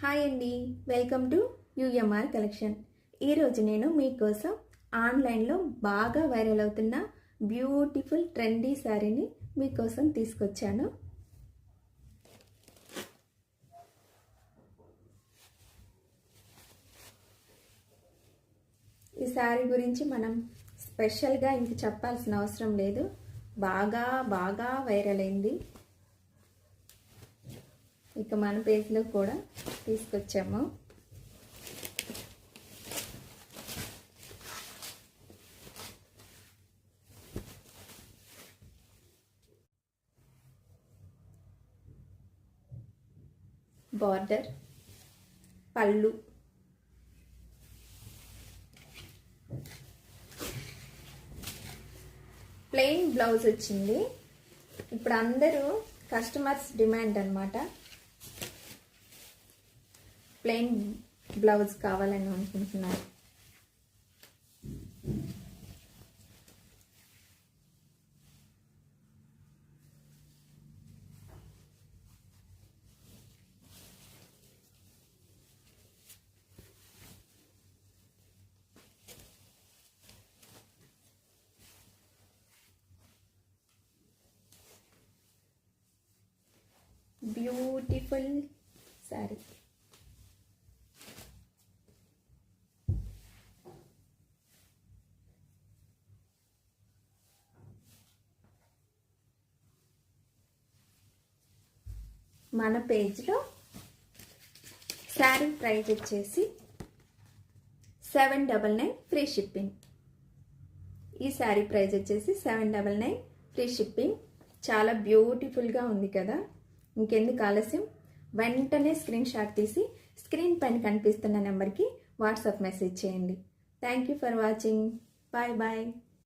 Hi అండి, welcome to యూఎంఆర్ collection. ఈరోజు నేను మీకోసం ఆన్లైన్లో బాగా వైరల్ అవుతున్న బ్యూటిఫుల్ ట్రెండీ శారీని మీకోసం తీసుకొచ్చాను. ఈ శారీ గురించి మనం స్పెషల్గా ఇంక చెప్పాల్సిన అవసరం లేదు. బాగా వైరల్ అయింది. ఇక మన పేజ్లో కూడా తీసుకొచ్చాము. బార్డర్, పళ్ళు, ప్లెయిన్ బ్లౌజ్ వచ్చింది. ఇప్పుడు అందరూ కస్టమర్స్ డిమాండ్ అన్నమాట. ప్లెయిన్ బ్లౌజ్ కావాలని అనుకుంటున్నారు. బ్యూటిఫుల్ శారీ. మన పేజ్లో శారీ ప్రైస్ వచ్చేసి 799 ఫ్రీ షిప్పింగ్. ఈ శారీ ప్రైస్ వచ్చేసి 799 ఫ్రీ షిప్పింగ్. చాలా బ్యూటిఫుల్గా ఉంది కదా. ఇంకెందుకు ఆలస్యం, వెంటనే స్క్రీన్ షాట్ తీసి స్క్రీన్ పైన కనిపిస్తున్న నెంబర్కి వాట్సాప్ మెసేజ్ చేయండి. Thank you for watching. Bye bye.